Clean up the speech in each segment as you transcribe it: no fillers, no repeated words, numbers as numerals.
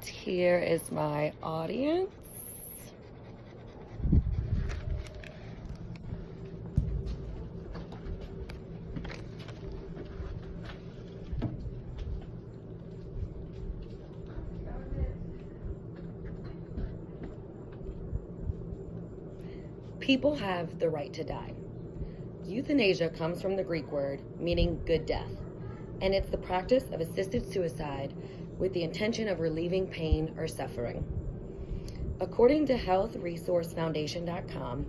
Here is my audience. People have the right to die. Euthanasia comes from the Greek word meaning good death, and it's the practice of assisted suicide with the intention of relieving pain or suffering. According to healthresourcefoundation.com,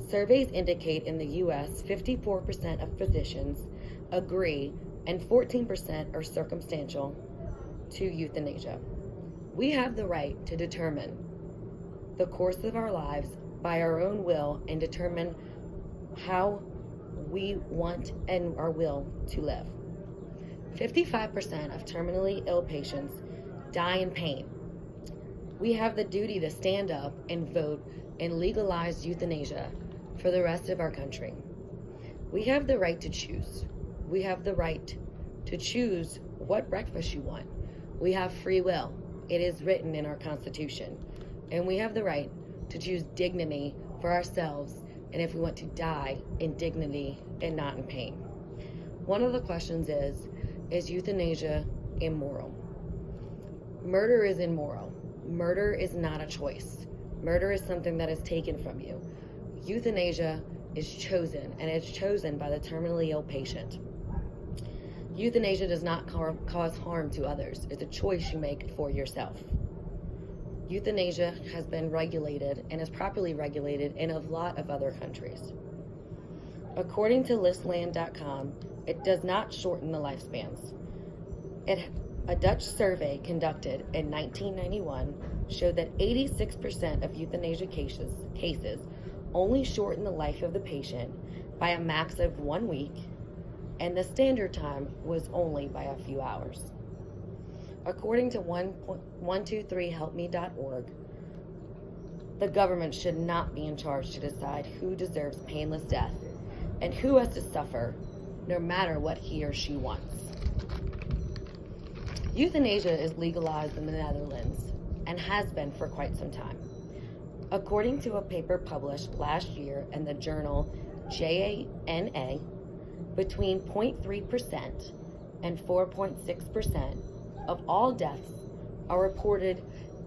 surveys indicate in the U.S. 54% of physicians agree and 14% are circumstantial to euthanasia. We have the right to determine the course of our lives by our own will and determine how we want and our will to live. 55% of terminally ill patients die in pain. We have the duty to stand up and vote and legalize euthanasia for the rest of our country. We have the right to choose. We have the right to choose what breakfast you want. We have free will. It is written in our Constitution. And we have the right to choose dignity for ourselves, and if we want to die in dignity and not in pain. One of the questions is euthanasia immoral? Murder is immoral. Murder is not a choice. Murder is something that is taken from you. Euthanasia is chosen, and it's chosen by the terminally ill patient. Euthanasia does not cause harm to others. It's a choice you make for yourself. Euthanasia has been regulated and is properly regulated in a lot of other countries. According to listland.com, it does not shorten the lifespans. A Dutch survey conducted in 1991 showed that 86% of euthanasia cases only shorten the life of the patient by a max of 1 week, and the standard time was only by a few hours. According to 123helpme.org, the government should not be in charge to decide who deserves painless death and who has to suffer, no matter what he or she wants. Euthanasia is legalized in the Netherlands and has been for quite some time. According to a paper published last year in the journal JANA, between 0.3% and 4.6% of all deaths are reported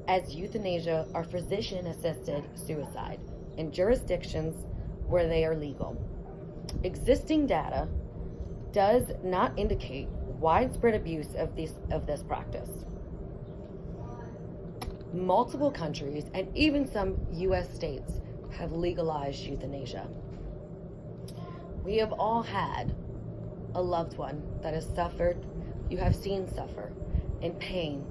as euthanasia or physician-assisted suicide in jurisdictions where they are legal. Existing data does not indicate widespread abuse of this practice. Multiple countries and even some U.S. states have legalized euthanasia. We have all had a loved one that has suffered, you have seen suffer, in pain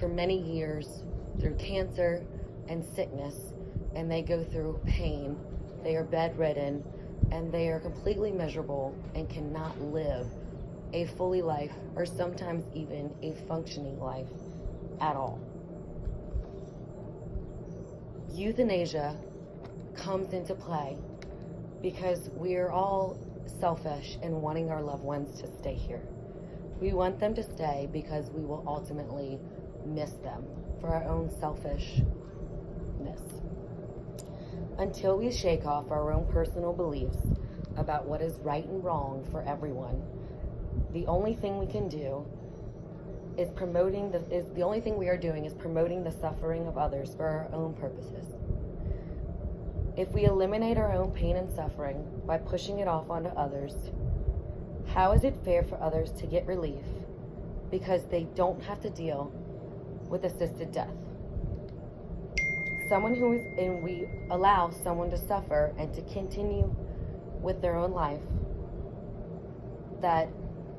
for many years through cancer and sickness, and they go through pain, they are bedridden, and they are completely miserable and cannot live a fully life or sometimes even a functioning life at all. Euthanasia comes into play because we are all selfish in wanting our loved ones to stay here. We want them to stay because we will ultimately miss them for our own selfishness. Until we shake off our own personal beliefs about what is right and wrong for everyone, the only thing we can do is promoting the suffering of others for our own purposes. If we eliminate our own pain and suffering by pushing it off onto others, how is it fair for others to get relief because they don't have to deal with assisted death? We allow someone to suffer and to continue with their own life that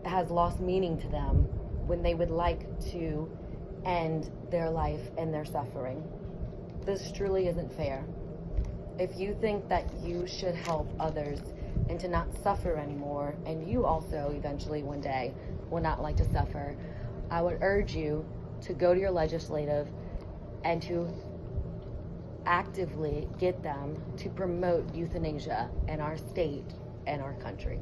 has lost meaning to them when they would like to end their life and their suffering. This truly isn't fair. If you think that you should help others and to not suffer anymore, and you also eventually one day will not like to suffer, I would urge you to go to your legislative and to actively get them to promote euthanasia in our state and our country.